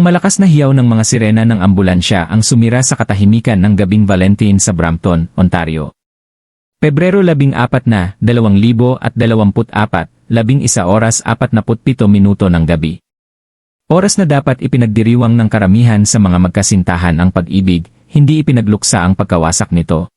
malakas na hiyaw ng mga sirena ng ambulansya ang sumira sa katahimikan ng gabing Valentine sa Brampton, Ontario. Pebrero 14 na, 2024, 11:47 ng gabi. Oras na dapat ipinagdiriwang ng karamihan sa mga magkasintahan ang pag-ibig, hindi ipinagluksa ang pagkawasak nito.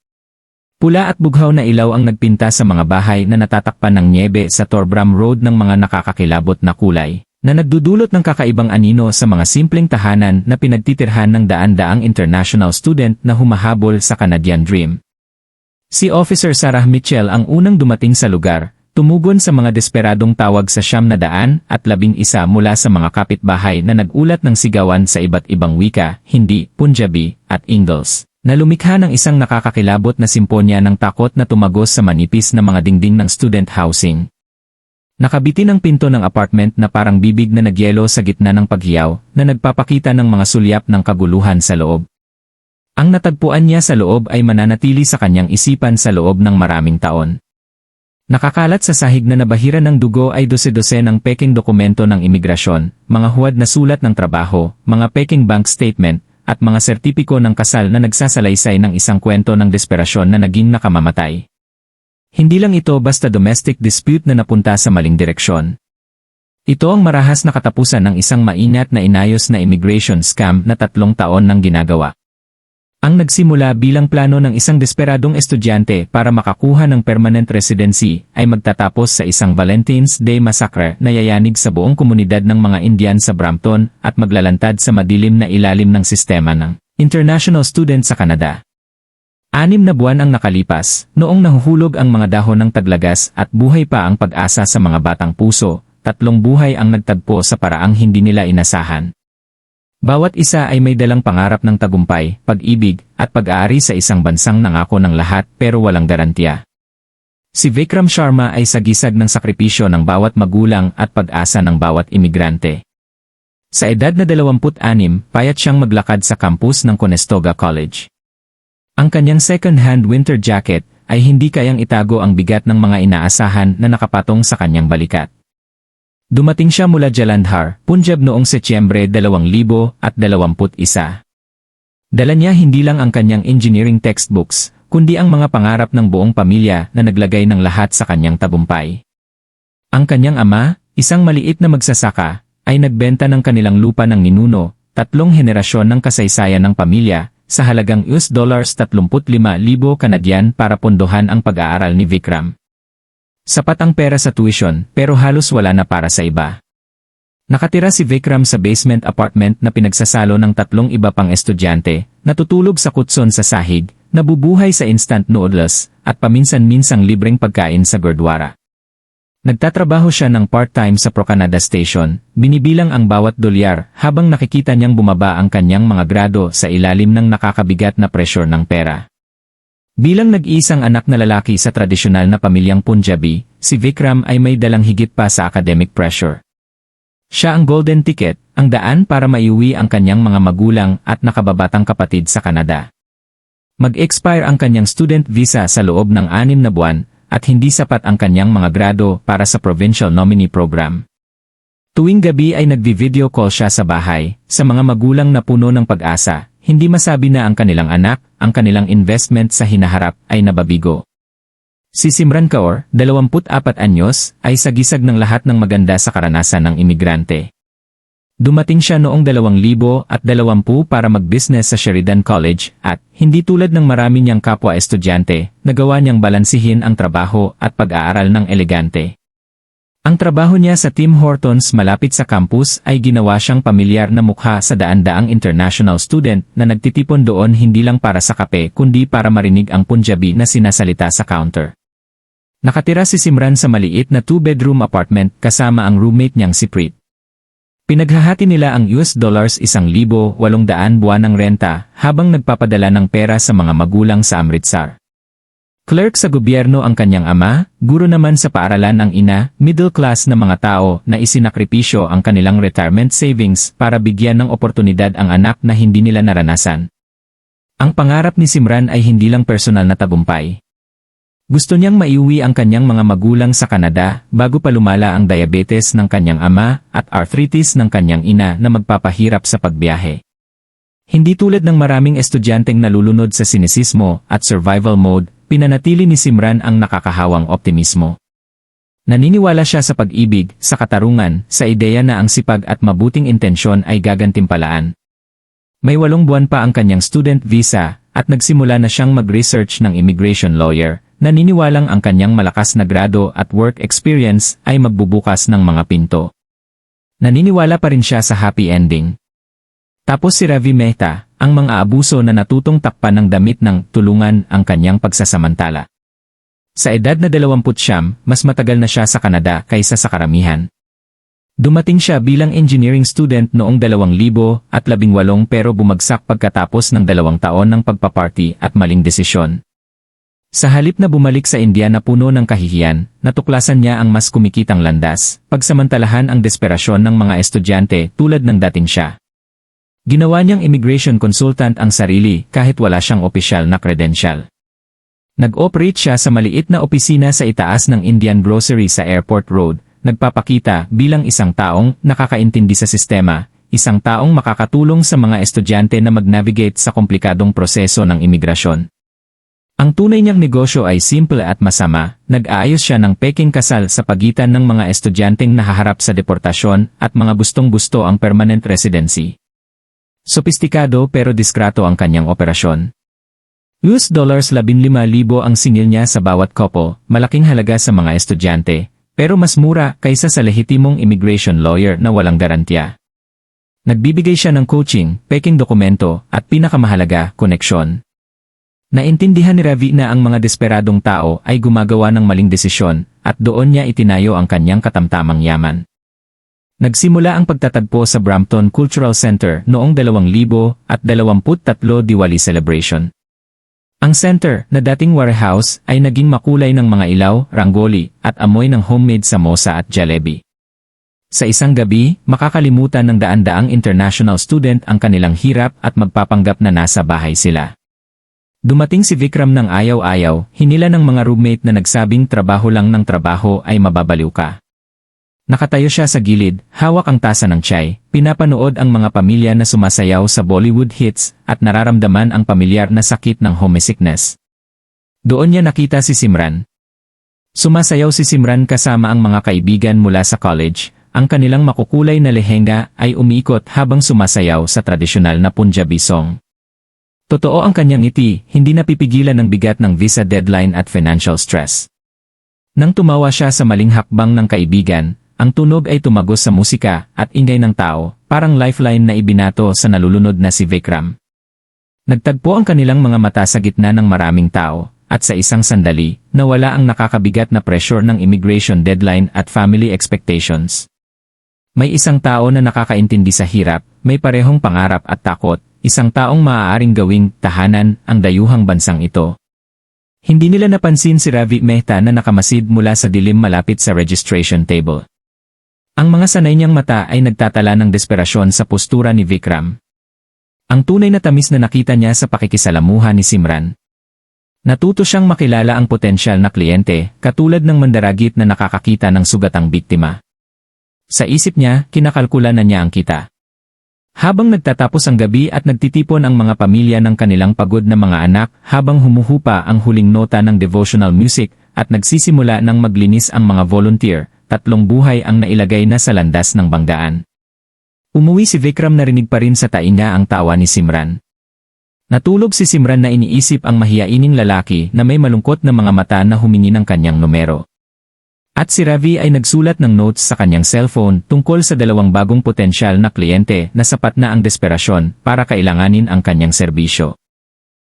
Pula at bughaw na ilaw ang nagpinta sa mga bahay na natatakpan ng nyebe sa Torbram Road ng mga nakakakilabot na kulay, na nagdudulot ng kakaibang anino sa mga simpleng tahanan na pinagtitirhan ng daan-daang international student na humahabol sa Canadian Dream. Si Officer Sarah Mitchell ang unang dumating sa lugar, tumugon sa mga desperadong tawag sa 911 mula sa mga kapitbahay na nagulat ng sigawan sa iba't ibang wika, Hindi, Punjabi, at Ingles, na lumikha ng isang nakakakilabot na simponya ng takot na tumagos sa manipis na mga dingding ng student housing. Nakabitin ang pinto ng apartment na parang bibig na nagyelo sa gitna ng paghiyaw, na nagpapakita ng mga sulyap ng kaguluhan sa loob. Ang natagpuan niya sa loob ay mananatili sa kanyang isipan sa loob ng maraming taon. Nakakalat sa sahig na nabahiran ng dugo ay dose-dose ng peking dokumento ng imigrasyon, mga huwad na sulat ng trabaho, mga peking bank statement, at mga sertipiko ng kasal na nagsasalaysay ng isang kwento ng desperasyon na naging nakamamatay. Hindi lang ito basta domestic dispute na napunta sa maling direksyon. Ito ang marahas na katapusan ng isang maingat na inayos na immigration scam na 3 taon nang ginagawa. Ang nagsimula bilang plano ng isang desperadong estudyante para makakuha ng permanent residency ay magtatapos sa isang Valentine's Day massacre na yayanig sa buong komunidad ng mga Indian sa Brampton at maglalantad sa madilim na ilalim ng sistema ng international student sa Canada. 6 na buwan ang nakalipas, noong nahuhulog ang mga dahon ng taglagas at buhay pa ang pag-asa sa mga batang puso, 3 buhay ang nagtagpo sa paraang hindi nila inasahan. Bawat isa ay may dalang pangarap ng tagumpay, pag-ibig, at pag-aari sa isang bansang nangako ng lahat pero walang garantiya. Si Vikram Sharma ay sagisag ng sakripisyo ng bawat magulang at pag-asa ng bawat imigrante. Sa edad na 26, payat siyang maglakad sa campus ng Conestoga College. Ang kanyang second-hand winter jacket ay hindi kayang itago ang bigat ng mga inaasahan na nakapatong sa kanyang balikat. Dumating siya mula Jalandhar, Punjab noong Setyembre 2021. Dala niya hindi lang ang kanyang engineering textbooks, kundi ang mga pangarap ng buong pamilya na naglagay ng lahat sa kanyang tagumpay. Ang kanyang ama, isang maliit na magsasaka, ay nagbenta ng kanilang lupa ng ninuno, 3 henerasyon ng kasaysayan ng pamilya, sa halagang $35,000 Canadian para pondohan ang pag-aaral ni Vikram. Sapat ang pera sa tuition pero halos wala na para sa iba. Nakatira si Vikram sa basement apartment na pinagsasalo ng 3 iba pang estudyante, natutulog sa kutson sa sahig, nabubuhay sa instant noodles, at paminsan-minsang libreng pagkain sa gurdwara. Nagtatrabaho siya ng part-time sa Pro-Canada Station, binibilang ang bawat dolyar habang nakikita niyang bumaba ang kanyang mga grado sa ilalim ng nakakabigat na pressure ng pera. Bilang nag-iisang anak na lalaki sa tradisyonal na pamilyang Punjabi, si Vikram ay may dalang higit pa sa academic pressure. Siya ang golden ticket, ang daan para maiuwi ang kanyang mga magulang at nakababatang kapatid sa Canada. Mag-expire ang kanyang student visa sa loob ng 6 na buwan, at hindi sapat ang kanyang mga grado para sa provincial nominee program. Tuwing gabi ay nagvi-video call siya sa bahay, sa mga magulang na puno ng pag-asa. Hindi masabi na ang kanilang anak, ang kanilang investment sa hinaharap ay nababigo. Si Simran Kaur, 24 anyos, ay sagisag ng lahat ng maganda sa karanasan ng imigrante. Dumating siya noong 2020 para mag-business sa Sheridan College at, hindi tulad ng marami niyang kapwa estudyante, nagawa niyang balansihin ang trabaho at pag-aaral ng elegante. Ang trabaho niya sa Tim Hortons malapit sa campus ay ginawa siyang pamilyar na mukha sa daan-daang international student na nagtitipon doon hindi lang para sa kape kundi para marinig ang Punjabi na sinasalita sa counter. Nakatira si Simran sa maliit na 2-bedroom apartment kasama ang roommate niyang si Preet. Pinaghahati nila ang $1,800 buwan ng renta habang nagpapadala ng pera sa mga magulang sa Amritsar. Clerk sa gobyerno ang kanyang ama, guro naman sa paaralan ang ina, middle class na mga tao na isinakripisyo ang kanilang retirement savings para bigyan ng oportunidad ang anak na hindi nila naranasan. Ang pangarap ni Simran ay hindi lang personal na tagumpay. Gusto niyang maiuwi ang kanyang mga magulang sa Canada bago pa lumala ang diabetes ng kanyang ama at arthritis ng kanyang ina na magpapahirap sa pagbiyahe. Hindi tulad ng maraming estudyanteng nalulunod sa sinisismo at survival mode, pinanatili ni Simran ang nakakahawang optimismo. Naniniwala siya sa pag-ibig, sa katarungan, sa ideya na ang sipag at mabuting intensyon ay gagantimpalaan. May 8 buwan pa ang kanyang student visa at nagsimula na siyang mag-research ng immigration lawyer. Naniniwalang ang kanyang malakas na grado at work experience ay magbubukas ng mga pinto. Naniniwala pa rin siya sa happy ending. Tapos si Ravi Mehta, ang mga abuso na natutong takpan ng damit ng tulungan ang kanyang pagsasamantala. Sa edad na 20, mas matagal na siya sa Canada kaysa sa karamihan. Dumating siya bilang engineering student noong 2018 pero bumagsak pagkatapos ng 2 taon ng pagpaparty at maling desisyon. Sa halip na bumalik sa India na puno ng kahihiyan, natuklasan niya ang mas kumikitang landas, pagsamantalahan ang desperasyon ng mga estudyante tulad ng dating siya. Ginawa niyang immigration consultant ang sarili kahit wala siyang opisyal na credential. Nag-operate siya sa maliit na opisina sa itaas ng Indian Grocery sa Airport Road, nagpapakita bilang isang taong nakakaintindi sa sistema, isang taong makakatulong sa mga estudyante na mag-navigate sa komplikadong proseso ng imigrasyon. Ang tunay niyang negosyo ay simple at masama, nag-aayos siya ng peking kasal sa pagitan ng mga estudyanteng nahaharap sa deportasyon at mga gustong-gusto ang permanent residency. Sopistikado pero diskrato ang kanyang operasyon. $15,000 ang singil niya sa bawat couple, malaking halaga sa mga estudyante, pero mas mura kaysa sa lehitimong immigration lawyer na walang garantiya. Nagbibigay siya ng coaching, peking dokumento, at pinakamahalaga, koneksyon. Naintindihan ni Ravi na ang mga desperadong tao ay gumagawa ng maling desisyon, at doon niya itinayo ang kanyang katamtamang yaman. Nagsimula ang pagtatagpo sa Brampton Cultural Center noong 2023 Diwali celebration. Ang center, na dating warehouse, ay naging makulay ng mga ilaw, rangoli, at amoy ng homemade samosa at jalebi. Sa isang gabi, makakalimutan ng daan-daang international student ang kanilang hirap at magpapanggap na nasa bahay sila. Dumating si Vikram ng ayaw-ayaw, hinila ng mga roommate na nagsabing trabaho lang ng trabaho ay mababaliw ka. Nakatayo siya sa gilid, hawak ang tasa ng chai, pinapanood ang mga pamilya na sumasayaw sa Bollywood hits at nararamdaman ang pamilyar na sakit ng homesickness. Doon niya nakita si Simran. Sumasayaw si Simran kasama ang mga kaibigan mula sa college, ang kanilang makukulay na lehenga ay umiikot habang sumasayaw sa tradisyonal na Punjabi song. Totoo ang kanyang ngiti, hindi napipigilan ng bigat ng visa deadline at financial stress. Nang tumawa siya sa maling hakbang ng kaibigan, ang tunog ay tumagos sa musika at ingay ng tao, parang lifeline na ibinato sa nalulunod na si Vikram. Nagtagpo ang kanilang mga mata sa gitna ng maraming tao, at sa isang sandali, nawala ang nakakabigat na pressure ng immigration deadline at family expectations. May isang tao na nakakaintindi sa hirap, may parehong pangarap at takot, isang taong maaaring gawing tahanan ang dayuhang bansang ito. Hindi nila napansin si Ravi Mehta na nakamasid mula sa dilim malapit sa registration table. Ang mga sanay niyang mata ay nagtatala ng desperasyon sa postura ni Vikram. Ang tunay na tamis na nakita niya sa pakikisalamuha ni Simran. Natuto siyang makilala ang potensyal na kliyente, katulad ng mandaragit na nakakakita ng sugatang biktima. Sa isip niya, kinakalkula na niya ang kita. Habang nagtatapos ang gabi at nagtitipon ang mga pamilya ng kanilang pagod na mga anak, habang humuhupa ang huling nota ng devotional music at nagsisimula ng maglinis ang mga volunteer, 3 buhay ang nailagay na sa landas ng banggaan. Umuwi si Vikram, narinig pa rin sa tainga ang tawa ni Simran. Natulog si Simran na iniisip ang mahiyaining lalaki na may malungkot na mga mata na humingi ng kanyang numero. At si Ravi ay nagsulat ng notes sa kanyang cellphone tungkol sa 2 bagong potensyal na kliyente na sapat na ang desperasyon para kailanganin ang kanyang serbisyo.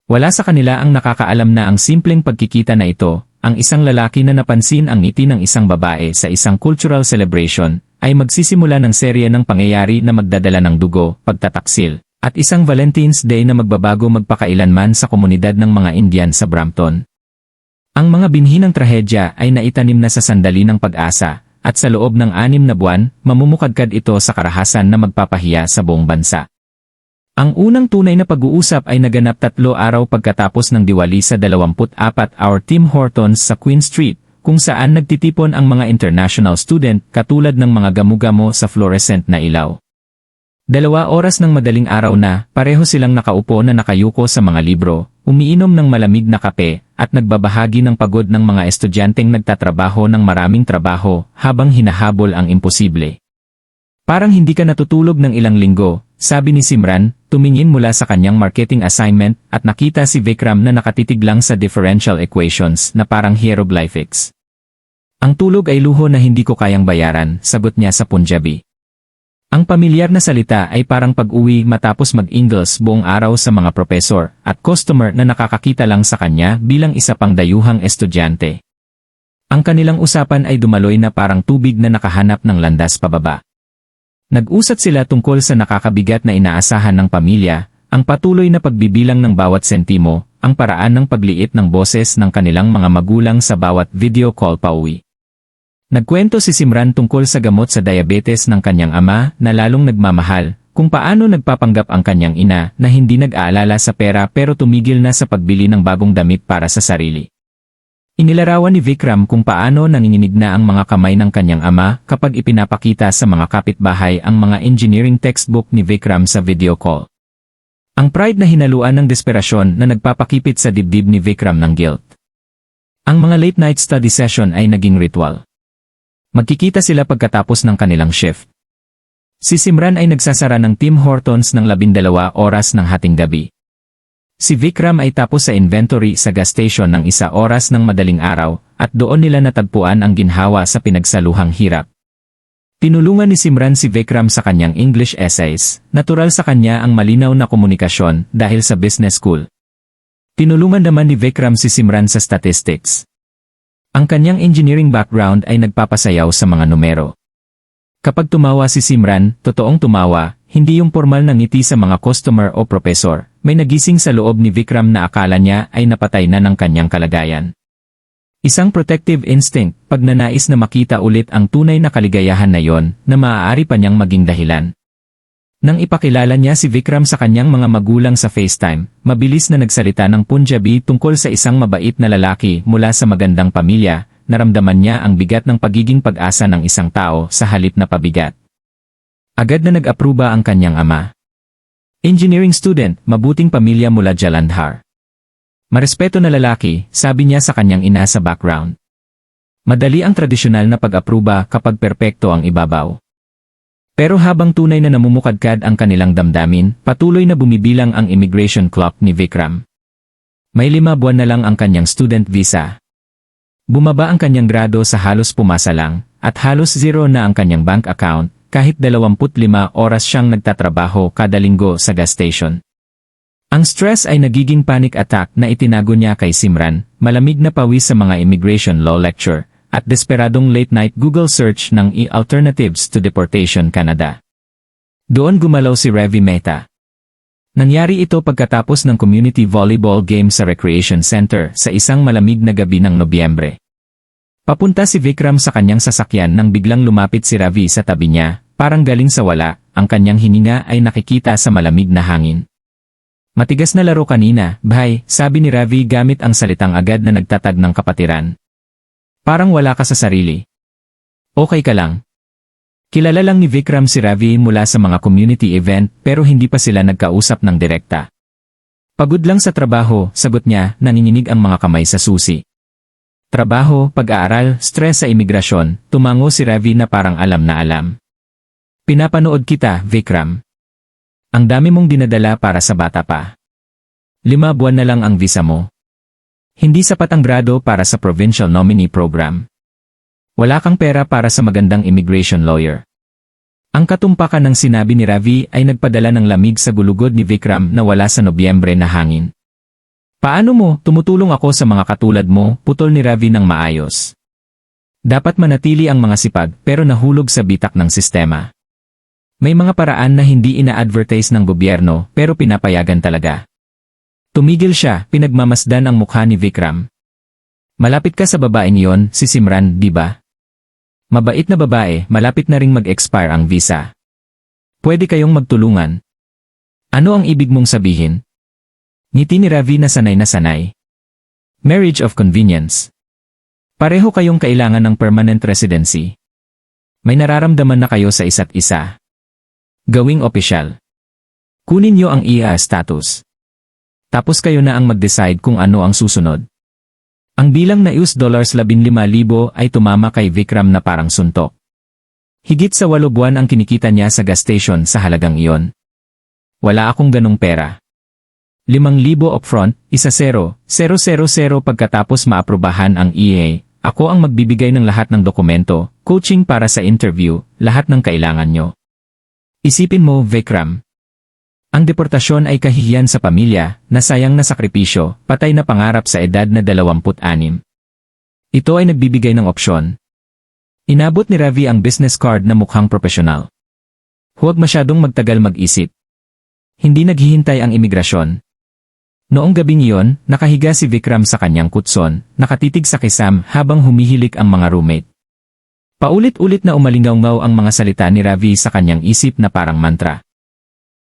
Wala sa kanila ang nakakaalam na ang simpleng pagkikita na ito, ang isang lalaki na napansin ang ngiti ng isang babae sa isang cultural celebration, ay magsisimula ng serye ng pangyayari na magdadala ng dugo, pagtataksil, at isang Valentine's Day na magbabago magpakailanman sa komunidad ng mga Indian sa Brampton. Ang mga binhi ng trahedya ay naitanim na sa sandali ng pag-asa, at sa loob ng 6 na buwan, mamumukadkad ito sa karahasan na magpapahiya sa buong bansa. Ang unang tunay na pag-uusap ay naganap 3 araw pagkatapos ng diwali sa 24-hour Tim Hortons sa Queen Street, kung saan nagtitipon ang mga international student katulad ng mga gamu-gamo sa fluorescent na ilaw. 2 oras ng madaling araw na, pareho silang nakaupo na nakayuko sa mga libro, umiinom ng malamig na kape, at nagbabahagi ng pagod ng mga estudyanteng nagtatrabaho ng maraming trabaho habang hinahabol ang imposible. Parang hindi ka natutulog ng ilang linggo, sabi ni Simran, tumingin mula sa kanyang marketing assignment at nakita si Vikram na nakatitig lang sa differential equations na parang hieroglyphics. Ang tulog ay luho na hindi ko kayang bayaran, sagot niya sa Punjabi. Ang pamilyar na salita ay parang pag-uwi matapos mag-Ingles buong araw sa mga profesor at customer na nakakakita lang sa kanya bilang isa pang dayuhang estudyante. Ang kanilang usapan ay dumaloy na parang tubig na nakahanap ng landas pababa. Nag-usat sila tungkol sa nakakabigat na inaasahan ng pamilya, ang patuloy na pagbibilang ng bawat sentimo, ang paraan ng pagliit ng boses ng kanilang mga magulang sa bawat video call pauwi. Nagkwento si Simran tungkol sa gamot sa diabetes ng kanyang ama na lalong nagmamahal, kung paano nagpapanggap ang kanyang ina na hindi nag-aalala sa pera pero tumigil na sa pagbili ng bagong damit para sa sarili. Inilarawan ni Vikram kung paano nanginginig na ang mga kamay ng kanyang ama kapag ipinapakita sa mga kapitbahay ang mga engineering textbook ni Vikram sa video call. Ang pride na hinaluan ng desperasyon na nagpapakipit sa dibdib ni Vikram ng guilt. Ang mga late night study session ay naging ritual. Magkikita sila pagkatapos ng kanilang shift. Si Simran ay nagsasara ng Tim Hortons ng 12 oras ng hating gabi. Si Vikram ay tapos sa inventory sa gas station ng 1 oras ng madaling araw at doon nila natagpuan ang ginhawa sa pinagsaluhang hirap. Tinulungan ni Simran si Vikram sa kanyang English essays, natural sa kanya ang malinaw na komunikasyon dahil sa business school. Tinulungan naman ni Vikram si Simran sa statistics. Ang kanyang engineering background ay nagpapasayaw sa mga numero. Kapag tumawa si Simran, totoong tumawa, hindi yung formal na ngiti sa mga customer o professor, may nagising sa loob ni Vikram na akala niya ay napatay na ng kanyang kalagayan. Isang protective instinct, pagnanais na makita ulit ang tunay na kaligayahan na yon na maaari pa niyang maging dahilan. Nang ipakilala niya si Vikram sa kanyang mga magulang sa FaceTime, mabilis na nagsalita ng Punjabi tungkol sa isang mabait na lalaki mula sa magandang pamilya, naramdaman niya ang bigat ng pagiging pag-asa ng isang tao sa halip na pabigat. Agad na nag-apruba ang kanyang ama. Engineering student, mabuting pamilya mula Jalandhar. Marespeto na lalaki, sabi niya sa kanyang ina sa background. Madali ang tradisyonal na pag-apruba kapag perpekto ang ibabaw. Pero habang tunay na namumukadkad ang kanilang damdamin, patuloy na bumibilang ang immigration clock ni Vikram. May 5 buwan na lang ang kanyang student visa. Bumaba ang kanyang grado sa halos pumasa lang, at halos zero na ang kanyang bank account, kahit 25 oras siyang nagtatrabaho kada linggo sa gas station. Ang stress ay nagiging panic attack na itinago niya kay Simran, malamig na pawis sa mga immigration law lecture, at desperadong late-night Google search ng Alternatives to Deportation Canada. Doon gumalaw si Ravi Mehta. Nangyari ito pagkatapos ng community volleyball game sa Recreation Center sa isang malamig na gabi ng Nobyembre. Papunta si Vikram sa kanyang sasakyan nang biglang lumapit si Ravi sa tabi niya, parang galing sa wala, ang kanyang hininga ay nakikita sa malamig na hangin. Matigas na laro kanina, bhai, sabi ni Ravi gamit ang salitang agad na nagtatag ng kapatiran. Parang wala ka sa sarili. Okay ka lang. Kilala lang ni Vikram si Ravi mula sa mga community event pero hindi pa sila nagkausap ng direkta. Pagod lang sa trabaho, sagot niya, nanginginig ang mga kamay sa susi. Trabaho, pag-aaral, stress sa imigrasyon, tumango si Ravi na parang alam na alam. Pinapanood kita, Vikram. Ang dami mong dinadala para sa bata pa. 5 buwan na lang ang visa mo. Hindi sapat ang grado para sa provincial nominee program. Wala kang pera para sa magandang immigration lawyer. Ang katumpakan ng sinabi ni Ravi ay nagpadala ng lamig sa gulugod ni Vikram na wala sa Nobyembre na hangin. Paano mo, tumutulong ako sa mga katulad mo, putol ni Ravi ng maayos. Dapat manatili ang mga sipag pero nahulog sa bitak ng sistema. May mga paraan na hindi ina-advertise ng gobyerno pero pinapayagan talaga. Tumigil siya, pinagmamasdan ang mukha ni Vikram. Malapit ka sa babaeng yon, si Simran, di ba? Mabait na babae, malapit na ring mag-expire ang visa. Pwede kayong magtulungan. Ano ang ibig mong sabihin? Ngiti ni Ravi na sanay na sanay. Marriage of convenience. Pareho kayong kailangan ng permanent residency. May nararamdaman na kayo sa isa't isa. Gawing opisyal. Kunin niyo ang IA status. Tapos kayo na ang mag-decide kung ano ang susunod. Ang bilang na $15,000 ay tumama kay Vikram na parang suntok. Higit sa 8 buwan ang kinikita niya sa gas station sa halagang iyon. Wala akong ganong pera. 5,000 upfront, 1,000,000 pagkatapos maaprubahan ang EA. Ako ang magbibigay ng lahat ng dokumento, coaching para sa interview, lahat ng kailangan nyo. Isipin mo, Vikram. Ang deportasyon ay kahihiyan sa pamilya, nasayang na sakripisyo, patay na pangarap sa edad na 26. Ito ay nagbibigay ng opsyon. Inabot ni Ravi ang business card na mukhang profesional. Huwag masyadong magtagal mag-isip. Hindi naghihintay ang imigrasyon. Noong gabing iyon, nakahiga si Vikram sa kanyang kutson, nakatitig sa kisam habang humihilik ang mga roommate. Paulit-ulit na umalingaw-ngaw ang mga salita ni Ravi sa kanyang isip na parang mantra.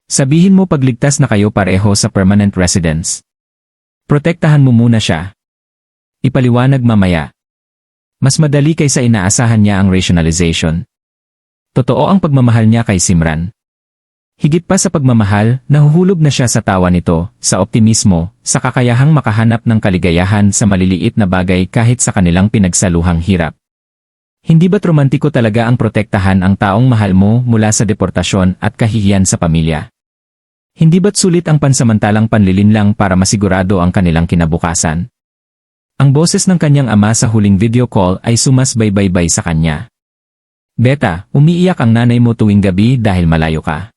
Sabihin mo pagligtas na kayo pareho sa permanent residence. Protektahan mo muna siya. Ipaliwanag mamaya. Mas madali kaysa inaasahan niya ang rationalization. Totoo ang pagmamahal niya kay Simran. Higit pa sa pagmamahal, nahuhulog na siya sa tawa nito, sa optimismo, sa kakayahang makahanap ng kaligayahan sa maliliit na bagay kahit sa kanilang pinagsaluhang hirap. Hindi ba't romantiko talaga ang protektahan ang taong mahal mo mula sa deportasyon at kahihiyan sa pamilya? Hindi ba't sulit ang pansamantalang panlilinlang para masigurado ang kanilang kinabukasan? Ang boses ng kanyang ama sa huling video call ay sumasbay-baybay sa kanya. Beta, umiiyak ang nanay mo tuwing gabi dahil malayo ka.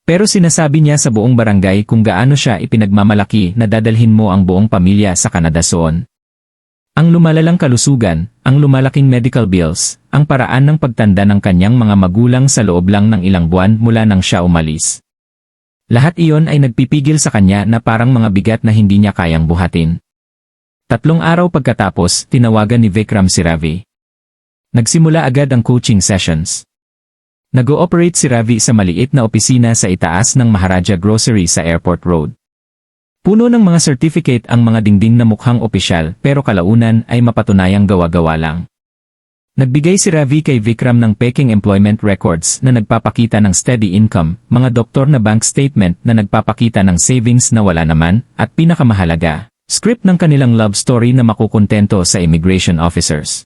Pero sinasabi niya sa buong barangay kung gaano siya ipinagmamalaki na dadalhin mo ang buong pamilya sa Canada soon. Ang lumalalang kalusugan, ang lumalaking medical bills, ang paraan ng pagtanda ng kanyang mga magulang sa loob lang ng ilang buwan mula nang siya umalis. Lahat iyon ay nagpipigil sa kanya na parang mga bigat na hindi niya kayang buhatin. 3 araw pagkatapos, tinawagan ni Vikram si Ravi. Nagsimula agad ang coaching sessions. Nag-ooperate si Ravi sa maliit na opisina sa itaas ng Maharaja Grocery sa Airport Road. Puno ng mga certificate ang mga dingding na mukhang opisyal pero kalaunan ay mapatunayang gawa-gawa lang. Nagbigay si Ravi kay Vikram ng peking employment records na nagpapakita ng steady income, mga doktor na bank statement na nagpapakita ng savings na wala naman, at pinakamahalaga, script ng kanilang love story na makukontento sa immigration officers.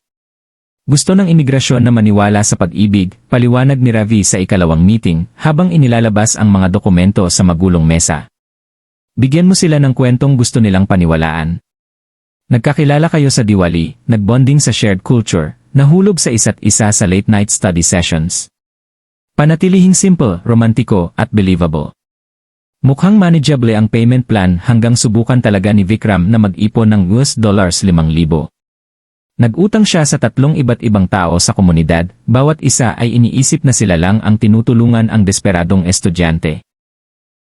Gusto ng imigrasyon na maniwala sa pag-ibig, paliwanag ni Ravi sa ikalawang meeting habang inilalabas ang mga dokumento sa magulong mesa. Bigyan mo sila ng kwentong gusto nilang paniwalaan. Nagkakilala kayo sa Diwali, nagbonding sa shared culture, nahulog sa isa't isa sa late-night study sessions. Panatilihing simple, romantiko, at believable. Mukhang manageable ang payment plan hanggang subukan talaga ni Vikram na mag-ipon ng $5,000. Nag-utang siya sa 3 iba't ibang tao sa komunidad, bawat isa ay iniisip na sila lang ang tinutulungan ang desperadong estudyante.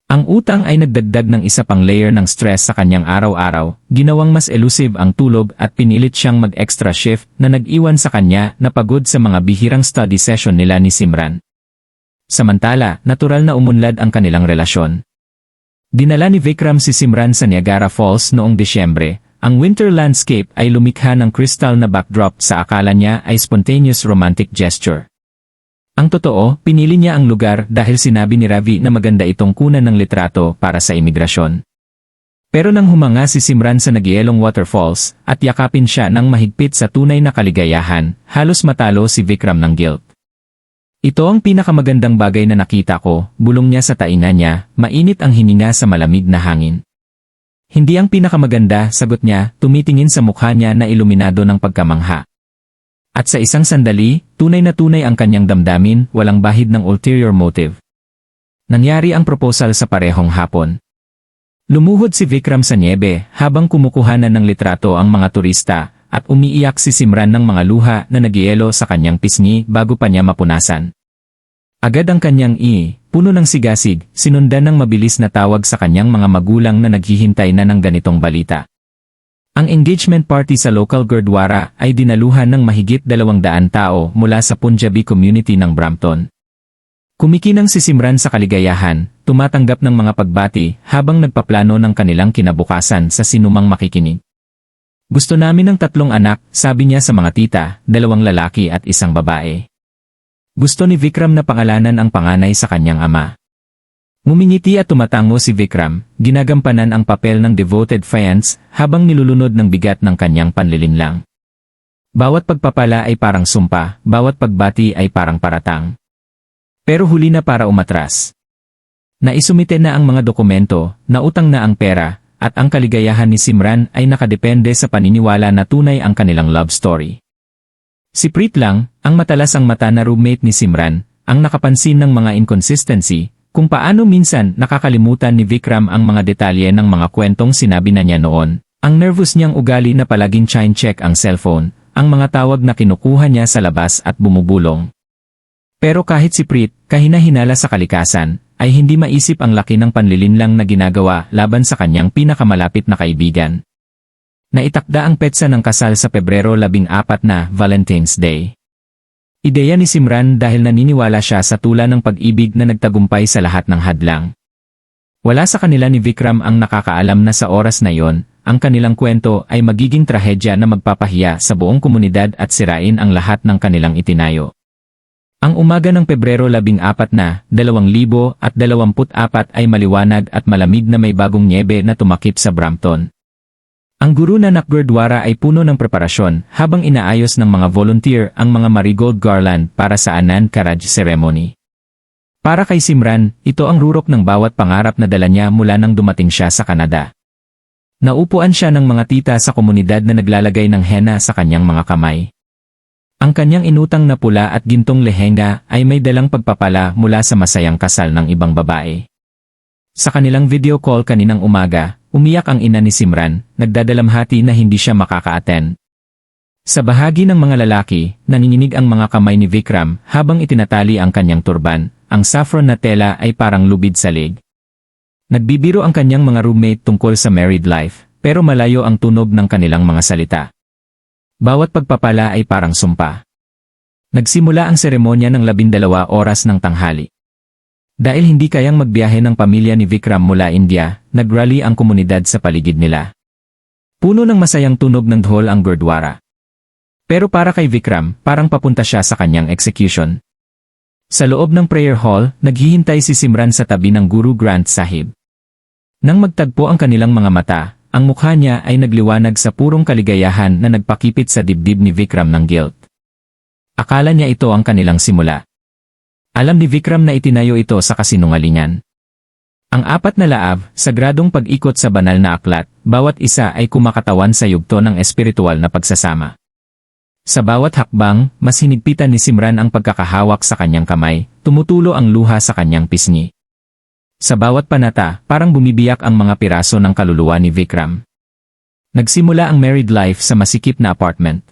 Ang utang ay nagdagdag ng isa pang layer ng stress sa kanyang araw-araw, ginawang mas elusive ang tulog at pinilit siyang mag-extra shift na nag-iwan sa kanya na pagod sa mga bihirang study session nila ni Simran. Samantala, natural na umunlad ang kanilang relasyon. Dinala ni Vikram si Simran sa Niagara Falls noong Disyembre. Ang winter landscape ay lumikha ng crystal na backdrop sa akala niya ay spontaneous romantic gesture. Ang totoo, pinili niya ang lugar dahil sinabi ni Ravi na maganda itong kunan ng litrato para sa imigrasyon. Pero nang humanga si Simran sa nagyelong waterfalls at yakapin siya ng mahigpit sa tunay na kaligayahan, halos matalo si Vikram ng guilt. Ito ang pinakamagandang bagay na nakita ko, bulong niya sa taina niya, mainit ang hininga sa malamig na hangin. Hindi ang pinakamaganda, sagot niya, tumitingin sa mukha niya na iluminado ng pagkamangha. At sa isang sandali, tunay na tunay ang kanyang damdamin, walang bahid ng ulterior motive. Nangyari ang proposal sa parehong hapon. Lumuhod si Vikram sa niebe habang kumukuhanan ng litrato ang mga turista at umiiyak si Simran ng mga luha na nagyelo sa kanyang pisngi bago pa niya mapunasan. Agad ang kanyang puno ng sigasig, sinundan ng mabilis na tawag sa kanyang mga magulang na naghihintay na ng ganitong balita. Ang engagement party sa local Gurdwara ay dinaluhan ng mahigit 200 tao mula sa Punjabi community ng Brampton. Kumikinang si Simran sa kaligayahan, tumatanggap ng mga pagbati habang nagpaplano ng kanilang kinabukasan sa sinumang makikinig. Gusto namin ng 3 anak, sabi niya sa mga tita, 2 lalaki at 1 babae. Gusto ni Vikram na pangalanan ang panganay sa kanyang ama. Ngumingiti at tumatango si Vikram, ginagampanan ang papel ng devoted fiance habang nilulunod ng bigat ng kanyang panlilinlang. Bawat pagpapala ay parang sumpa, bawat pagbati ay parang paratang. Pero huli na para umatras. Naisumite na ang mga dokumento, nautang na ang pera, at ang kaligayahan ni Simran ay nakadepende sa paniniwala na tunay ang kanilang love story. Si Preet lang, ang matalas ang mata na roommate ni Simran, ang nakapansin ng mga inconsistency, kung paano minsan nakakalimutan ni Vikram ang mga detalye ng mga kwentong sinabi na niya noon, ang nervous niyang ugali na palaging chine-check ang cellphone, ang mga tawag na kinukuha niya sa labas at bumubulong. Pero kahit si Preet, kahina-hinala sa kalikasan, ay hindi maisip ang laki ng panlilinlang na ginagawa laban sa kanyang pinakamalapit na kaibigan. Naitakda ang petsa ng kasal sa Pebrero 14 na Valentine's Day. Ideya ni Simran dahil naniniwala siya sa tula ng pag-ibig na nagtagumpay sa lahat ng hadlang. Wala sa kanila ni Vikram ang nakakaalam na sa oras na yon, ang kanilang kwento ay magiging trahedya na magpapahiya sa buong komunidad at sirain ang lahat ng kanilang itinayo. Ang umaga ng Pebrero 14 na 2024 ay maliwanag at malamig na may bagong nyebe na tumakip sa Brampton. Ang Guru Nanak Gurdwara ay puno ng preparasyon habang inaayos ng mga volunteer ang mga marigold garland para sa Anand Karaj ceremony. Para kay Simran, ito ang rurok ng bawat pangarap na dala niya mula nang dumating siya sa Canada. Naupuan siya ng mga tita sa komunidad na naglalagay ng henna sa kanyang mga kamay. Ang kanyang inutang na pula at gintong lehenga ay may dalang pagpapala mula sa masayang kasal ng ibang babae. Sa kanilang video call kaninang umaga, umiyak ang ina ni Simran, nagdadalamhati na hindi siya makaka-attend. Sa bahagi ng mga lalaki, nanginginig ang mga kamay ni Vikram habang itinatali ang kanyang turban, ang saffron na tela ay parang lubid sa leg. Nagbibiro ang kanyang mga roommate tungkol sa married life, pero malayo ang tunog ng kanilang mga salita. Bawat pagpapala ay parang sumpa. Nagsimula ang seremonya ng 12 oras ng tanghali. Dahil hindi kayang magbiyahe ng pamilya ni Vikram mula India, nagrally ang komunidad sa paligid nila. Puno ng masayang tunog ng dhol ang Gurdwara. Pero para kay Vikram, parang papunta siya sa kanyang execution. Sa loob ng prayer hall, naghihintay si Simran sa tabi ng Guru Granth Sahib. Nang magtagpo ang kanilang mga mata, ang mukha niya ay nagliwanag sa purong kaligayahan na nagpakipit sa dibdib ni Vikram ng guilt. Akala niya ito ang kanilang simula. Alam ni Vikram na itinayo ito sa kasinungalingan. Ang 4 na laab, sagradong pag-ikot sa banal na aklat, bawat isa ay kumakatawan sa yugto ng espiritual na pagsasama. Sa bawat hakbang, mas hinigpitan ni Simran ang pagkakahawak sa kanyang kamay, tumutulo ang luha sa kanyang pisngi. Sa bawat panata, parang bumibiyak ang mga piraso ng kaluluwa ni Vikram. Nagsimula ang married life sa masikip na apartment.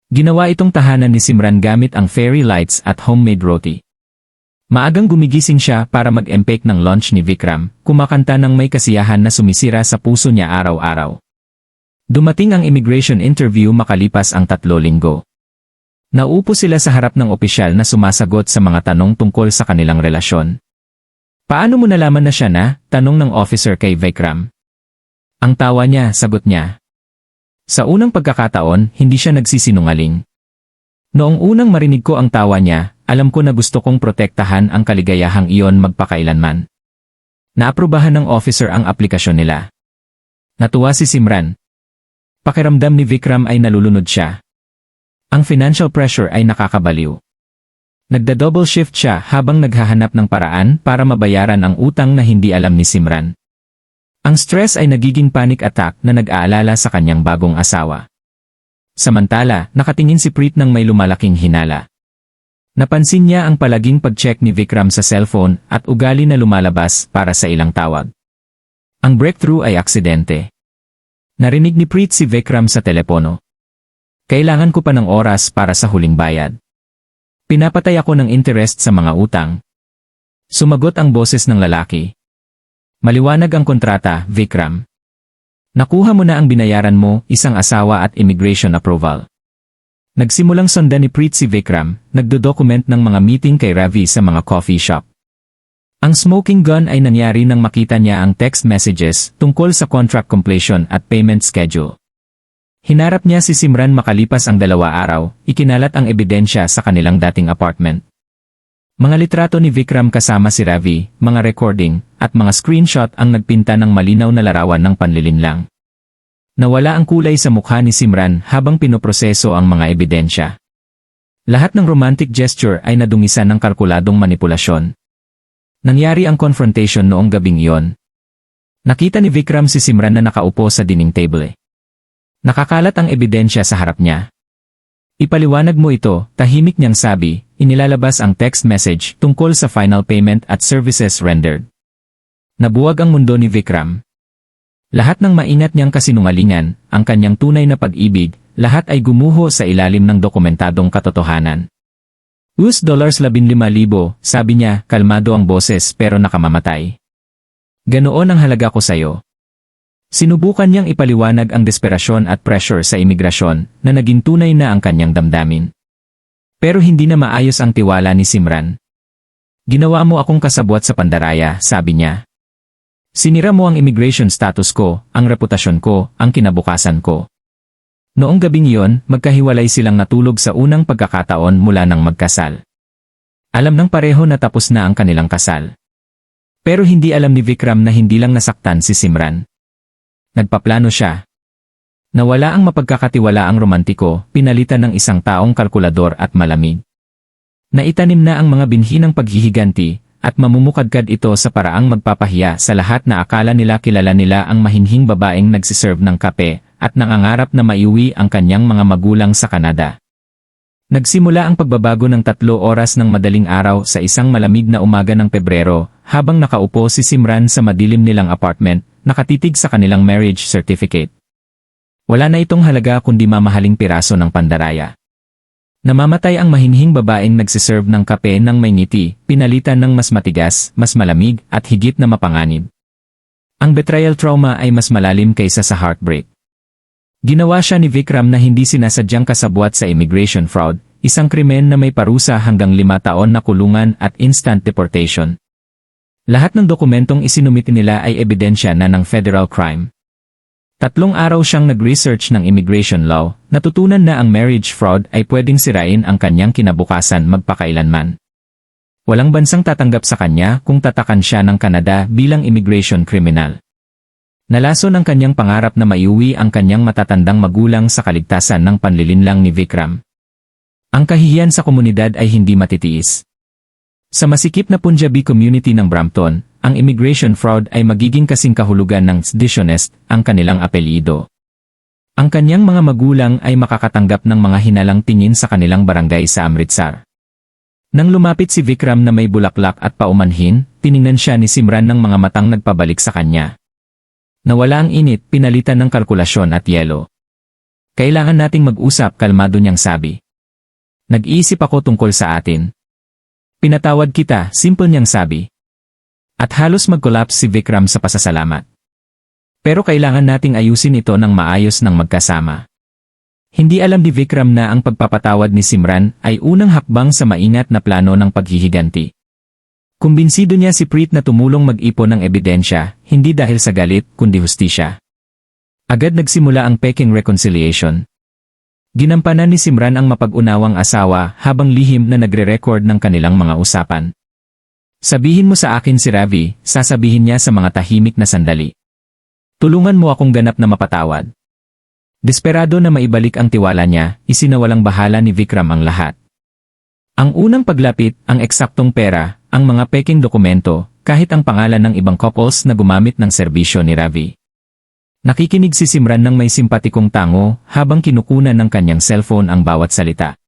Ginawa itong tahanan ni Simran gamit ang fairy lights at homemade roti. Maagang gumigising siya para mag-empake ng lunch ni Vikram, kumakanta ng may kasiyahan na sumisira sa puso niya araw-araw. Dumating ang immigration interview makalipas ang 3 linggo. Naupo sila sa harap ng opisyal na sumasagot sa mga tanong tungkol sa kanilang relasyon. Paano mo nalaman na siya na? Tanong ng officer kay Vikram. Ang tawa niya, sagot niya. Sa unang pagkakataon, hindi siya nagsisinungaling. Noong unang marinig ko ang tawa niya, alam ko na gusto kong protektahan ang kaligayahang iyon magpakailanman. Naaprubahan ng officer ang aplikasyon nila. Natuwa si Simran. Pakiramdam ni Vikram ay nalulunod siya. Ang financial pressure ay nakakabaliw. Nagda-double shift siya habang naghahanap ng paraan para mabayaran ang utang na hindi alam ni Simran. Ang stress ay nagiging panic attack na nag-aalala sa kanyang bagong asawa. Samantala, nakatingin si Preet ng may lumalaking hinala. Napansin niya ang palaging pag-check ni Vikram sa cellphone at ugali na lumalabas para sa ilang tawag. Ang breakthrough ay aksidente. Narinig ni Preet si Vikram sa telepono. Kailangan ko pa ng oras para sa huling bayad. Pinapatay ako ng interest sa mga utang. Sumagot ang boses ng lalaki. Maliwanag ang kontrata, Vikram. Nakuha mo na ang binayaran mo, isang asawa at immigration approval. Nagsimulang sondan ni Preet si Vikram, nagdo-document ng mga meeting kay Ravi sa mga coffee shop. Ang smoking gun ay nangyari nang makita niya ang text messages tungkol sa contract completion at payment schedule. Hinarap niya si Simran makalipas ang 2 araw, ikinalat ang ebidensya sa kanilang dating apartment. Mga litrato ni Vikram kasama si Ravi, mga recording, at mga screenshot ang nagpinta ng malinaw na larawan ng panlilinlang. Nawala ang kulay sa mukha ni Simran habang pinoproseso ang mga ebidensya. Lahat ng romantic gesture ay nadungisan ng kalkuladong manipulasyon. Nangyari ang confrontation noong gabing iyon. Nakita ni Vikram si Simran na nakaupo sa dining table. Nakakalat ang ebidensya sa harap niya. Ipaliwanag mo ito, tahimik niyang sabi, inilalabas ang text message tungkol sa final payment at services rendered. Nabuwag ang mundo ni Vikram. Lahat ng maingat niyang kasinungalingan, ang kanyang tunay na pag-ibig, lahat ay gumuho sa ilalim ng dokumentadong katotohanan. $15,000, sabi niya, kalmado ang boses pero nakamamatay. Ganoon ang halaga ko sayo. Sinubukan niyang ipaliwanag ang desperasyon at pressure sa imigrasyon na naging tunay na ang kanyang damdamin. Pero hindi na maayos ang tiwala ni Simran. Ginawa mo akong kasabwat sa pandaraya, sabi niya. Sinira mo ang immigration status ko, ang reputasyon ko, ang kinabukasan ko. Noong gabing iyon, magkahiwalay silang natulog sa unang pagkakataon mula nang magkasal. Alam ng pareho na tapos na ang kanilang kasal. Pero hindi alam ni Vikram na hindi lang nasaktan si Simran. Nagpaplano siya. Nawala ang mapagkakatiwalaang romantiko, pinalitan ng isang taong kalkulador at malamig. Naitanim na ang mga binhi ng paghihiganti, at mamumukadkad ito sa paraang magpapahiya sa lahat na akala nila kilala nila ang mahinhing babaeng nagsiserve ng kape, at nangangarap na maiuwi ang kanyang mga magulang sa Canada. Nagsimula ang pagbabago ng 3 oras ng madaling araw sa isang malamig na umaga ng Pebrero, habang nakaupo si Simran sa madilim nilang apartment, nakatitig sa kanilang marriage certificate. Wala na itong halaga kundi mamahaling piraso ng pandaraya. Namamatay ang mahinhing babaeng nagsiserve ng kape ng may ngiti, pinalitan ng mas matigas, mas malamig, at higit na mapanganib. Ang betrayal trauma ay mas malalim kaysa sa heartbreak. Ginawa siya ni Vikram na hindi sinasadyang kasabwat sa immigration fraud, isang krimen na may parusa hanggang 5 taon na kulungan at instant deportation. Lahat ng dokumentong isinumiti nila ay ebidensya na ng federal crime. 3 araw siyang nag-research ng immigration law, natutunan na ang marriage fraud ay pwedeng sirain ang kanyang kinabukasan magpakailanman. Walang bansang tatanggap sa kanya kung tatakan siya ng Canada bilang immigration criminal. Nalason ang kanyang pangarap na maiuwi ang kanyang matatandang magulang sa kaligtasan ng panlilinlang ni Vikram. Ang kahihiyan sa komunidad ay hindi matitiis. Sa masikip na Punjabi community ng Brampton, ang immigration fraud ay magiging kasing kahulugan ng dishonest, ang kanilang apelyido. Ang kanyang mga magulang ay makakatanggap ng mga hinalang tingin sa kanilang barangay sa Amritsar. Nang lumapit si Vikram na may bulaklak at paumanhin, tiningnan siya ni Simran ng mga matang nagpabalik sa kanya. Nawala ang init, pinalitan ng kalkulasyon at yelo. Kailangan nating mag-usap, kalmado niyang sabi. Nag-iisip ako tungkol sa atin. Pinatawad kita, simple niyang sabi. At halos mag-collapse si Vikram sa pasasalamat. Pero kailangan nating ayusin ito ng maayos ng magkasama. Hindi alam ni Vikram na ang pagpapatawad ni Simran ay unang hakbang sa maingat na plano ng paghihiganti. Kumbinsido niya si Preet na tumulong mag-ipon ng ebidensya, hindi dahil sa galit, kundi hustisya. Agad nagsimula ang peking reconciliation. Ginampanan ni Simran ang mapag-unawang asawa habang lihim na nagre-record ng kanilang mga usapan. Sabihin mo sa akin si Ravi, sasabihin niya sa mga tahimik na sandali. Tulungan mo akong ganap na mapatawad. Desperado na maibalik ang tiwala niya, isinawalang bahala ni Vikram ang lahat. Ang unang paglapit, ang eksaktong pera, ang mga peking dokumento, kahit ang pangalan ng ibang couples na gumamit ng serbisyo ni Ravi. Nakikinig si Simran ng may simpatikong tango habang kinukunan ng kanyang cellphone ang bawat salita.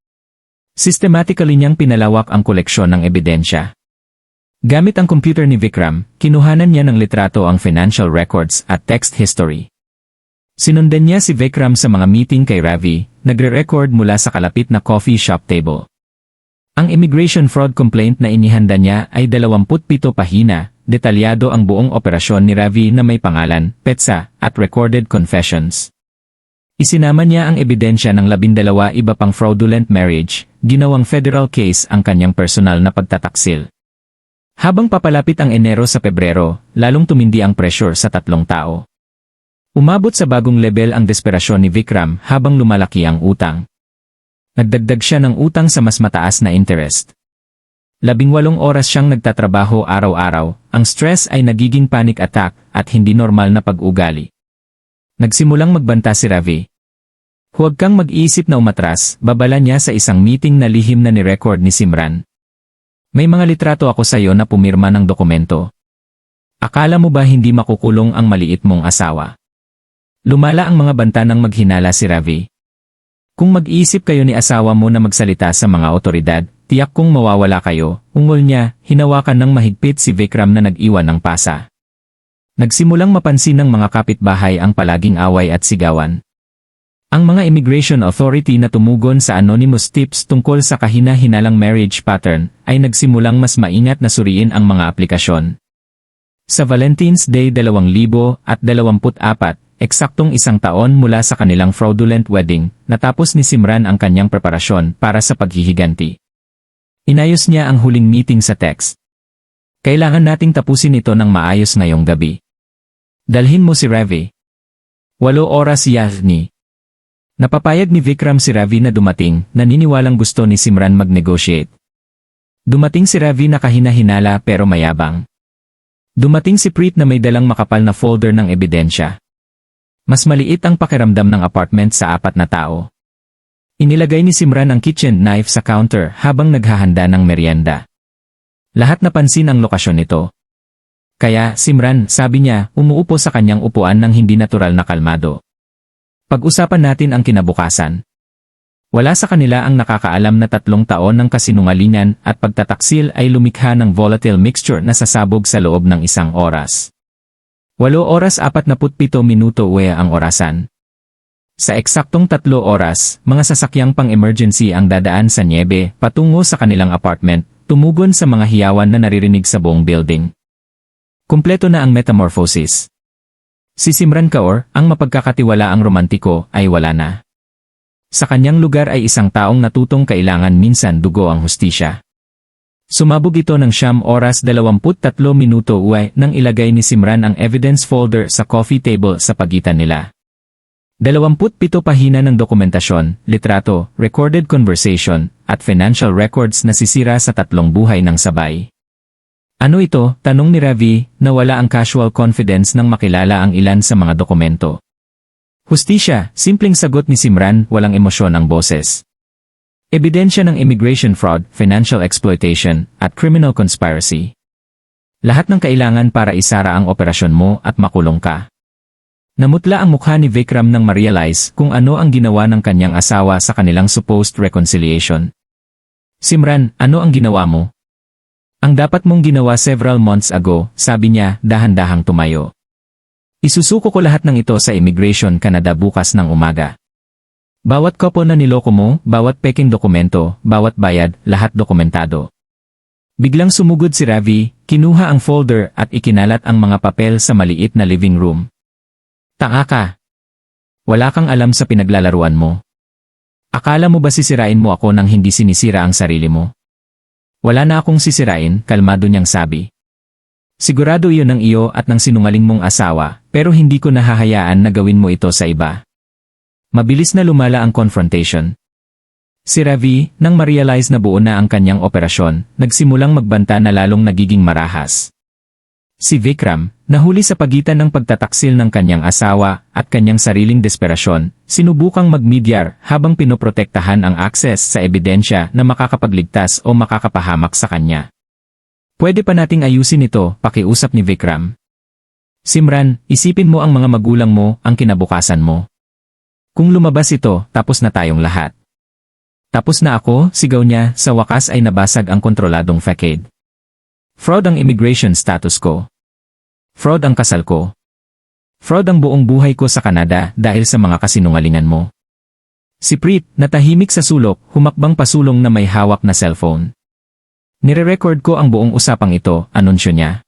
Systematically niyang pinalawak ang koleksyon ng ebidensya. Gamit ang computer ni Vikram, kinuhanan niya ng litrato ang financial records at text history. Sinundan niya si Vikram sa mga meeting kay Ravi, nagre-record mula sa kalapit na coffee shop table. Ang immigration fraud complaint na inihanda niya ay 27 pahina, detalyado ang buong operasyon ni Ravi na may pangalan, petsa, at recorded confessions. Isinama niya ang ebidensya ng 12 iba pang fraudulent marriage, ginawang federal case ang kanyang personal na pagtataksil. Habang papalapit ang Enero sa Pebrero, lalong tumindi ang pressure sa tatlong tao. Umabot sa bagong level ang desperasyon ni Vikram habang lumalaki ang utang. Nagdagdag siya ng utang sa mas mataas na interest. 18 oras siyang nagtatrabaho araw-araw, ang stress ay nagiging panic attack at hindi normal na pag-ugali. Nagsimulang magbanta si Ravi. Huwag kang mag-iisip na umatras, babala niya sa isang meeting na lihim na ni-record ni Simran. May mga litrato ako sa iyo na pumirma ng dokumento. Akala mo ba hindi makukulong ang maliit mong asawa? Lumala ang mga banta nang maghinala si Ravi. Kung mag-iisip kayo ni asawa mo na magsalita sa mga otoridad, tiyak kong mawawala kayo, ungol niya, hinawakan ng mahigpit si Vikram na nag-iwan ng pasa. Nagsimulang mapansin ng mga kapitbahay ang palaging away at sigawan. Ang mga immigration authority na tumugon sa anonymous tips tungkol sa kahina-hinalang marriage pattern ay nagsimulang mas maingat na suriin ang mga aplikasyon. Sa Valentine's Day 2024, eksaktong 1 taon mula sa kanilang fraudulent wedding, natapos ni Simran ang kanyang preparasyon para sa paghihiganti. Inayos niya ang huling meeting sa text. Kailangan nating tapusin ito ng maayos ngayong gabi. Dalhin mo si Ravi. 8 oras Yahni. Napapayag ni Vikram si Ravi na dumating, naniniwalang gusto ni Simran mag-negotiate. Dumating si Ravi na kahina-hinala pero mayabang. Dumating si Preet na may dalang makapal na folder ng ebidensya. Mas maliit ang pakiramdam ng apartment sa 4 na tao. Inilagay ni Simran ang kitchen knife sa counter habang naghahanda ng merienda. Lahat napansin ang lokasyon nito. Kaya, Simran, sabi niya, umuupo sa kanyang upuan ng hindi natural na kalmado. Pag-usapan natin ang kinabukasan. Wala sa kanila ang nakakaalam na 3 taon ng kasinungalingan at pagtataksil ay lumikha ng volatile mixture na sasabog sa loob ng 1 oras. 8 oras 47 minuto uwe ang orasan. Sa eksaktong 3 oras, mga sasakyang pang-emergency ang dadaan sa niebe patungo sa kanilang apartment, tumugon sa mga hiyawan na naririnig sa buong building. Kumpleto na ang metamorphosis. Si Simran Kaur, ang mapagkakatiwalaang romantiko, ay wala na. Sa kanyang lugar ay isang taong natutong kailangan minsan dugo ang hustisya. Sumabog ito ng 9 oras 23 minuto uwe nang ilagay ni Simran ang evidence folder sa coffee table sa pagitan nila. 27 pahina ng dokumentasyon, litrato, recorded conversation, at financial records na sisira sa 3 buhay ng sabay. Ano ito? Tanong ni Ravi, na wala ang casual confidence nang makilala ang ilan sa mga dokumento. Hustisya, simpleng sagot ni Simran, walang emosyon ang boses. Ebidensya ng immigration fraud, financial exploitation, at criminal conspiracy. Lahat ng kailangan para isara ang operasyon mo at makulong ka. Namutla ang mukha ni Vikram nang ma-realize kung ano ang ginawa ng kanyang asawa sa kanilang supposed reconciliation. Simran, ano ang ginawa mo? Ang dapat mong ginawa several months ago, sabi niya, dahan-dahang tumayo. Isusuko ko lahat ng ito sa Immigration Canada bukas ng umaga. Bawat kopo na niloko mo, bawat peking dokumento, bawat bayad, lahat dokumentado. Biglang sumugod si Ravi, kinuha ang folder at ikinalat ang mga papel sa maliit na living room. Tanga ka. Wala kang alam sa pinaglalaruan mo. Akala mo ba sisirain mo ako nang hindi sinisira ang sarili mo? Wala na akong sisirain, kalmado niyang sabi. Sigurado iyon ng iyo at ng sinungaling mong asawa, pero hindi ko nahahayaan na gawin mo ito sa iba. Mabilis na lumala ang confrontation. Si Ravi, nang ma-realize na buo na ang kanyang operasyon, nagsimulang magbanta na lalong nagiging marahas. Si Vikram, nahuli sa pagitan ng pagtataksil ng kanyang asawa at kanyang sariling desperasyon, sinubukang mag-medyar habang pinoprotektahan ang access sa ebidensya na makakapagligtas o makakapahamak sa kanya. Pwede pa nating ayusin ito, pakiusap ni Vikram. Simran, isipin mo ang mga magulang mo, ang kinabukasan mo. Kung lumabas ito, tapos na tayong lahat. Tapos na ako, sigaw niya, sa wakas ay nabasag ang kontroladong facade. Fraud ang immigration status ko. Fraud ang kasal ko. Fraud ang buong buhay ko sa Canada dahil sa mga kasinungalingan mo. Si Preet, natahimik sa sulok, humakbang pasulong na may hawak na cellphone. Nire-record ko ang buong usapang ito, anunsyo niya.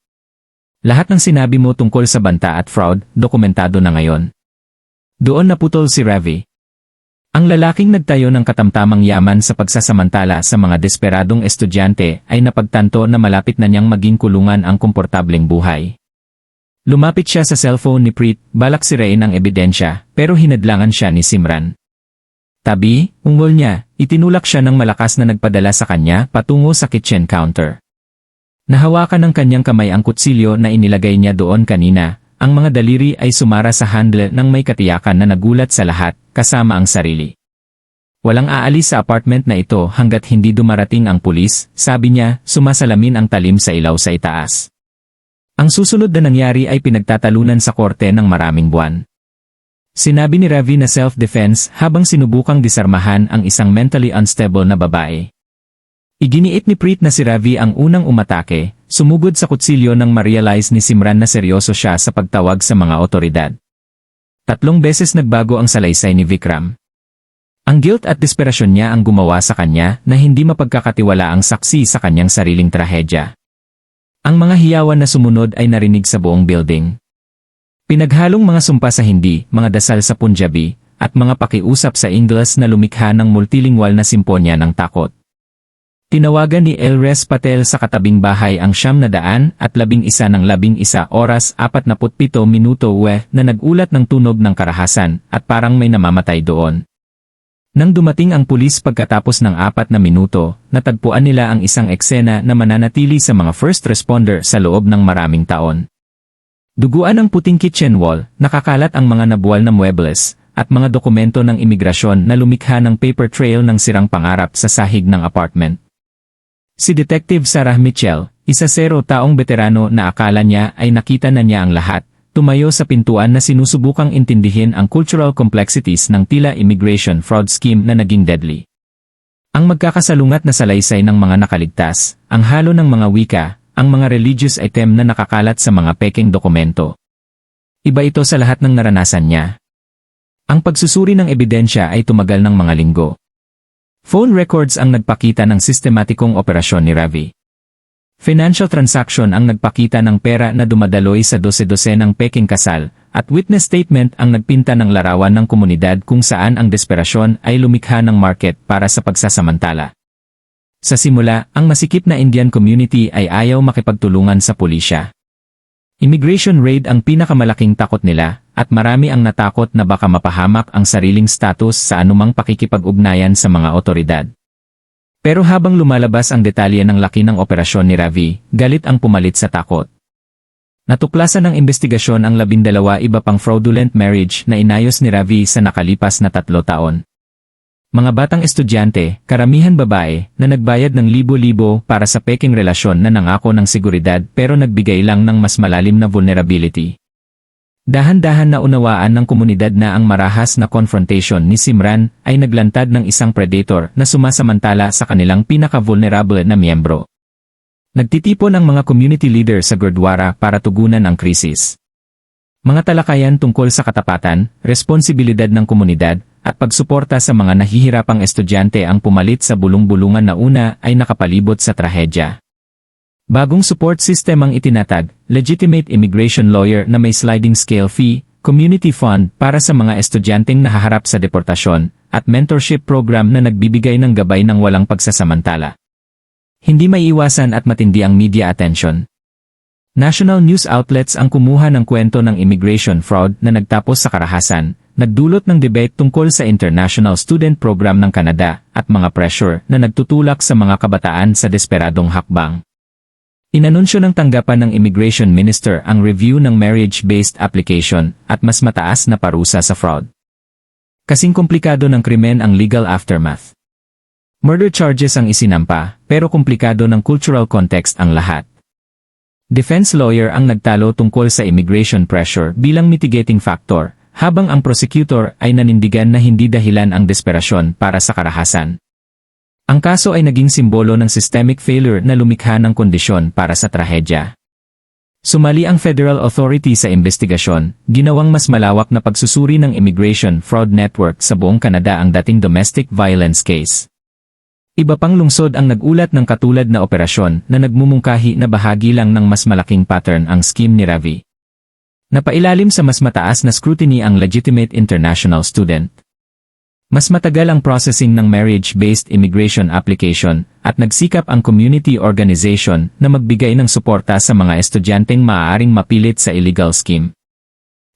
Lahat ng sinabi mo tungkol sa banta at fraud, dokumentado na ngayon. Doon naputol si Ravi. Ang lalaking nagtayo ng katamtamang yaman sa pagsasamantala sa mga desperadong estudyante ay napagtanto na malapit na niyang maging kulungan ang komportableng buhay. Lumapit siya sa cellphone ni Preet, balak sirain ang ebidensya, pero hinadlangan siya ni Simran. Tabi, ungol niya, itinulak siya ng malakas na nagpadala sa kanya patungo sa kitchen counter. Nahawakan ng kanyang kamay ang kutsilyo na inilagay niya doon kanina. Ang mga daliri ay sumara sa handle ng may katiyakan na nagulat sa lahat, kasama ang sarili. Walang aalis sa apartment na ito hanggat hindi dumarating ang pulis, sabi niya, sumasalamin ang talim sa ilaw sa itaas. Ang susunod na nangyari ay pinagtatalunan sa korte ng maraming buwan. Sinabi ni Ravi na self-defense habang sinubukang disarmahan ang isang mentally unstable na babae. Iginiit ni Preet na si Ravi ang unang umatake, sumugod sa kutsilyo nang ma-realize ni Simran na seryoso siya sa pagtawag sa mga otoridad. 3 beses nagbago ang salaysay ni Vikram. Ang guilt at desperasyon niya ang gumawa sa kanya na hindi mapagkakatiwala ang saksi sa kanyang sariling trahedya. Ang mga hiyawan na sumunod ay narinig sa buong building. Pinaghalong mga sumpa sa Hindi, mga dasal sa Punjabi, at mga pakiusap sa Ingles na lumikha ng multilingwal na simponya ng takot. Tinawagan ni Elres Patel sa katabing bahay ang 911 ng 11 oras 47 minuto na nagulat ng tunog ng karahasan at parang may namamatay doon. Nang dumating ang pulis pagkatapos ng 4 na minuto, natagpuan nila ang isang eksena na mananatili sa mga first responder sa loob ng maraming taon. Duguan ang puting kitchen wall, nakakalat ang mga nabuwal na muebles, at mga dokumento ng imigrasyon na lumikha ng paper trail ng sirang pangarap sa sahig ng apartment. Si Detective Sarah Mitchell, isa 0 taong veterano na akala niya ay nakita na niya ang lahat, tumayo sa pintuan na sinusubukang intindihin ang cultural complexities ng tila immigration fraud scheme na naging deadly. Ang magkakasalungat na salaysay ng mga nakaligtas, ang halo ng mga wika, ang mga religious item na nakakalat sa mga pekeng dokumento. Iba ito sa lahat ng naranasan niya. Ang pagsusuri ng ebidensya ay tumagal ng mga linggo. Phone records ang nagpakita ng sistematikong operasyon ni Ravi. Financial transaction ang nagpakita ng pera na dumadaloy sa 12 ng peking kasal, at witness statement ang nagpinta ng larawan ng komunidad kung saan ang desperasyon ay lumikha ng market para sa pagsasamantala. Sa simula, ang masikip na Indian community ay ayaw makipagtulungan sa pulisya. Immigration raid ang pinakamalaking takot nila, at marami ang natakot na baka mapahamak ang sariling status sa anumang pakikipag-ugnayan sa mga otoridad. Pero habang lumalabas ang detalye ng laki ng operasyon ni Ravi, galit ang pumalit sa takot. Natuklasan ng investigasyon ang 12 iba pang fraudulent marriage na inayos ni Ravi sa nakalipas na 3 taon. Mga batang estudyante, karamihan babae, na nagbayad ng libo-libo para sa peking relasyon na nangako ng seguridad pero nagbigay lang ng mas malalim na vulnerability. Dahan-dahan na unawaan ng komunidad na ang marahas na confrontation ni Simran ay naglantad ng isang predator na sumasamantala sa kanilang pinaka-vulnerable na miyembro. Nagtitipon ang mga community leader sa Gurdwara para tugunan ang krisis. Mga talakayan tungkol sa katapatan, responsibilidad ng komunidad, at pagsuporta sa mga nahihirapang estudyante ang pumalit sa bulong-bulungan na una ay nakapalibot sa trahedya. Bagong support system ang itinatag, legitimate immigration lawyer na may sliding scale fee, community fund para sa mga estudyanteng nahaharap sa deportasyon, at mentorship program na nagbibigay ng gabay ng walang pagsasamantala. Hindi maiiwasan at matindi ang media attention. National news outlets ang kumuha ng kwento ng immigration fraud na nagtapos sa karahasan, nagdulot ng debate tungkol sa International Student Program ng Canada at mga pressure na nagtutulak sa mga kabataan sa desperadong hakbang. Inanunsyo ng tanggapan ng Immigration Minister ang review ng marriage-based application at mas mataas na parusa sa fraud. Kasing komplikado ng krimen ang legal aftermath. Murder charges ang isinampa, pero komplikado ng cultural context ang lahat. Defense lawyer ang nagtalo tungkol sa immigration pressure bilang mitigating factor, habang ang prosecutor ay nanindigan na hindi dahilan ang desperasyon para sa karahasan. Ang kaso ay naging simbolo ng systemic failure na lumikha ng kondisyon para sa trahedya. Sumali ang federal authority sa investigasyon, ginawang mas malawak na pagsusuri ng immigration fraud network sa buong Canada ang dating domestic violence case. Iba pang lungsod ang nagulat ng katulad na operasyon na nagmumungkahi na bahagi lang ng mas malaking pattern ang scheme ni Ravi. Napailalim sa mas mataas na scrutiny ang legitimate international student. Mas matagal ang processing ng marriage-based immigration application at nagsikap ang community organization na magbigay ng suporta sa mga estudyanteng maaaring mapilit sa illegal scheme.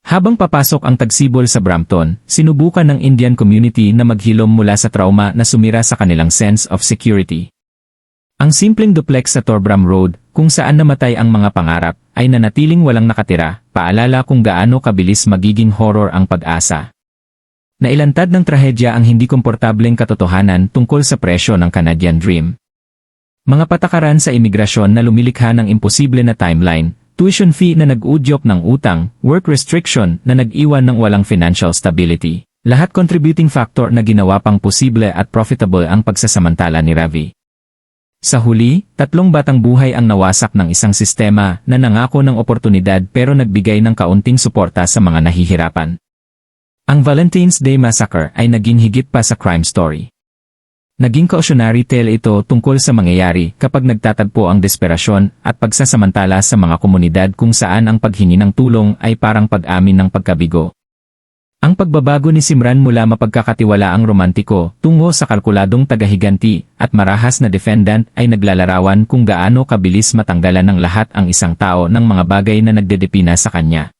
Habang papasok ang tagsibol sa Brampton, sinubukan ng Indian community na maghilom mula sa trauma na sumira sa kanilang sense of security. Ang simpleng duplex sa Torbram Road, kung saan namatay ang mga pangarap, ay nanatiling walang nakatira, paalala kung gaano kabilis magiging horror ang pag-asa. Nailantad ng trahedya ang hindi komportableng katotohanan tungkol sa presyo ng Canadian Dream. Mga patakaran sa imigrasyon na lumilikha ng imposible na timeline, tuition fee na nag-udyok ng utang, work restriction na nag-iwan ng walang financial stability. Lahat contributing factor na ginawa pang posible at profitable ang pagsasamantala ni Ravi. Sa huli, 3 batang buhay ang nawasak ng isang sistema na nangako ng oportunidad pero nagbigay ng kaunting suporta sa mga nahihirapan. Ang Valentine's Day Massacre ay naging higit pa sa crime story. Naging cautionary tale ito tungkol sa mangyayari kapag nagtatagpo ang desperasyon at pagsasamantala sa mga komunidad kung saan ang paghingi ng tulong ay parang pag-amin ng pagkabigo. Ang pagbabago ni Simran mula mapagkakatiwalaang romantiko tungo sa kalkuladong tagahiganti at marahas na defendant ay naglalarawan kung gaano kabilis matanggalan ng lahat ang isang tao ng mga bagay na nagdedepina sa kanya.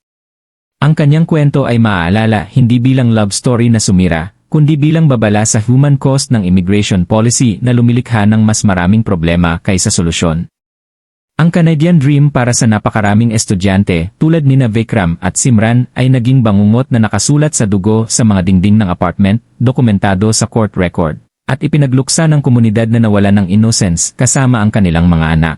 Ang kanyang kwento ay maaalala hindi bilang love story na sumira, kundi bilang babala sa human cost ng immigration policy na lumilikha ng mas maraming problema kaysa solusyon. Ang Canadian Dream para sa napakaraming estudyante tulad nina Vikram at Simran ay naging bangungot na nakasulat sa dugo sa mga dingding ng apartment, dokumentado sa court record, at ipinagluksa ng komunidad na nawalan ng innocence kasama ang kanilang mga anak.